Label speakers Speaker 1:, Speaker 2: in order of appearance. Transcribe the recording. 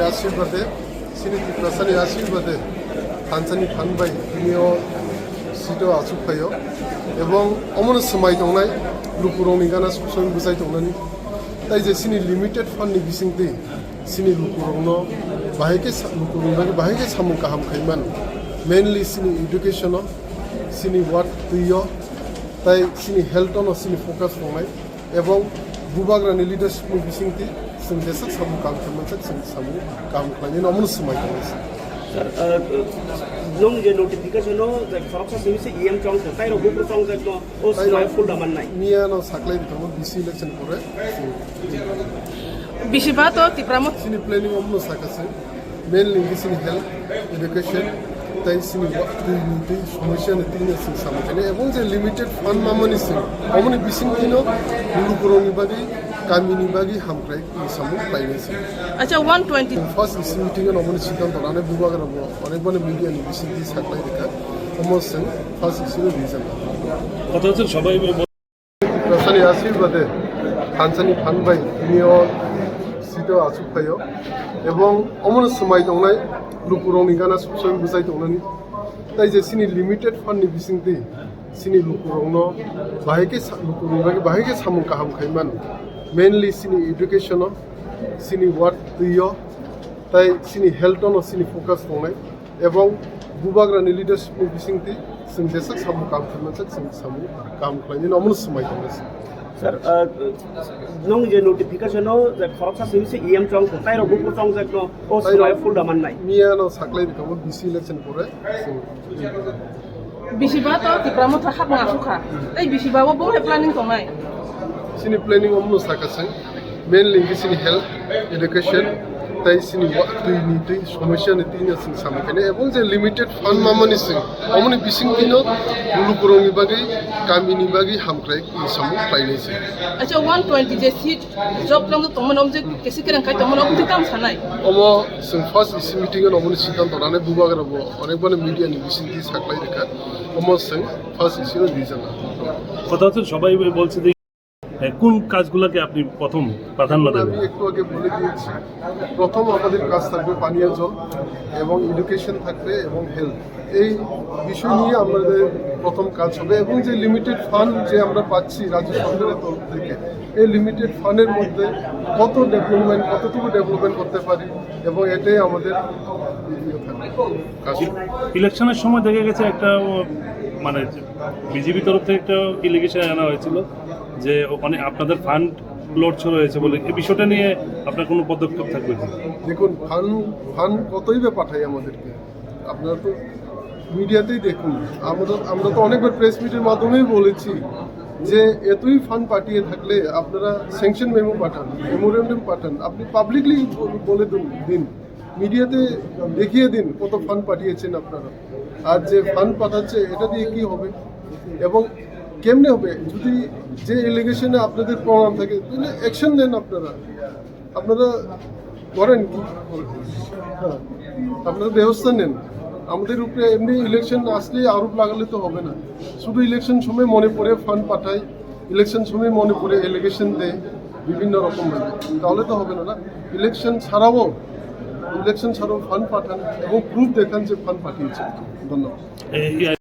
Speaker 1: आशीर्वादे सिनिति प्रसानि आशीर्वादे थानसानि फानबाय बिनियाव सिट आसुफायो एवं अमन समाय दंनाय लुकुरंनि गाना सबसम बुजाय दंनानि ताइ जे सिनि लिमिटेड फंडनि बिसिंति सिनि लुकुरंनो बाहायके सामु गाहाम खायमान मेनलि सिनि एडुकेशन सिनि वार्ड दुइयो ताइ सिनि हेल्थनो सिनि फोकस दंनाय एवं बुबाग्रानि लिडारशिपनि बिसिंति जों जेसा सामु गाहाम खायमान जों सामु गाहाम खायनायनि अमन समाय दंनाय
Speaker 2: Sir, long je notification no like Fox News EM chong tai ro bu chong jak no o smile full daman nai
Speaker 1: miya no saklai dikamo BC election pore
Speaker 3: Bishiba to tipramo
Speaker 1: sini planning omno sakase mainly sini health education tai sini ni সমস্যা ni tin sin samane ebong je limited fund mamani sin omni bising kino lulu kuroni bagi kamini bagi hamkrai samu painesi
Speaker 3: acha 120
Speaker 1: first is meeting on omni sidan dorane bubagra bo onekbane media ni bising ti saklai dikha omoseng first is reason
Speaker 4: কথা হচ্ছে সবাই
Speaker 1: প্রসানি আশীর্বাদে থানসানি ফানবাই বিনিও seat आसुफायो এবং অমন সময় দंनाय लुकुरंनि गाना सबसम बुजाय दंनानि ताइ जे सिनि लिमिटेड फंडनि बिसिंति सिनि लुकुरंनो बाहायके सामु गाहाम खायमान मेनलि सिनि एडुकेशन सिनि वार्ड दुइयो ताइ सिनि हेल्थनो सिनि फोकस दंनाय एवं बुबाग्रानि लिडारशिपनि बिसिंति जों जेसा सामु गाहाम खायमान जों सामु गाहाम खायनायनि अमन समाय दंनाय
Speaker 2: Sir, long je notification no like Fox News EM chong tai ro bu chong jak no o smile full daman nai
Speaker 1: miya no saklai dikamo BC election pore
Speaker 3: Bishiba to tipramo thakap na sukha tai bishiba bo he planning tongai
Speaker 1: sini planning omno sakase mainly sini health education tai sini ni সমস্যা ni tin sin samkene ebong je limited fund mamani sin omni bising kino lulukuroni bagi kamini bagi hamkrai samu painesi
Speaker 3: acha 120 je seat job long to tomon je kesi kerang kai tomon ok tikam sanai
Speaker 1: omo sin first is meeting on omni sidan dorane bubagra bo onekbane media ni bising ti saklai dekha omo sin first is reason
Speaker 4: কথা হচ্ছে সবাই বলছে যে কোন কাজগুলোকে আপনি প্রথম প্রাধান্য দেবেন
Speaker 1: আমি একটু আগে বলে দিয়েছি প্রথম আমাদের কাজ থাকবে পানীয় জল এবং এডুকেশন থাকবে এবং হেলথ এই বিষয় নিয়ে আমাদের প্রথম কাজ হবে এবং যে লিমিটেড ফান্ড যে আমরা পাচ্ছি রাজ্য সরকারের তরফ থেকে এই লিমিটেড ফান্ডের মধ্যে কতটুকু ডেভেলপমেন্ট করতে পারি এবং এটাই আমাদের কাজ
Speaker 4: ইলেকশনের সময় দেখা গেছে একটা মানে বিজেপি তরফ থেকে একটা ইলিগেশন আনা হয়েছিল যে ওখানে আপনাদের ফান্ড লড়ছ রয়েছে বলে এই বিষয়টা নিয়ে আপনার কোনো পদক্ষেপ থাকবে কি
Speaker 1: দেখুন ফান্ড কতই বা পাঠাই আমাদেরকে আপনারা তো মিডিয়াতেই দেখুন আমরা তো অনেকবার প্রেস মিটের মাধ্যমেই বলেছি যে এতই ফান্ড পাঠিয়ে থাকলে আপনারা স্যাংশন মেমো পাঠান মেমোরেন্ডাম পাঠান আপনি পাবলিকলি বলে দিন মিডিয়াতে দেখিয়ে দিন কত ফান্ড পাঠিয়েছেন আপনারা আর যে ফান্ড পাঠাচ্ছে এটা দিয়ে কি হবে এবং কেমনে হবে যদি যে এলিগেশনে আপনাদের প্রমাণ থাকে তাহলে অ্যাকশন নেন আপনারা করেন কি হ্যাঁ আপনারা ব্যবস্থা নেন আমাদের উপরে এমনি ইলেকশন আসলে আরোপ লাগালে তো হবে না শুধু ইলেকশন সময় মনে পড়ে ফান্ড পাঠায় ইলেকশন সময় মনে পড়ে এলিগেশন দেয় বিভিন্ন রকমভাবে তাহলে তো হবে না ইলেকশন ছাড়াও ফান্ড পাঠান এবং প্রুফ দেখান যে ফান্ড পাঠিয়েছে ধন্যবাদ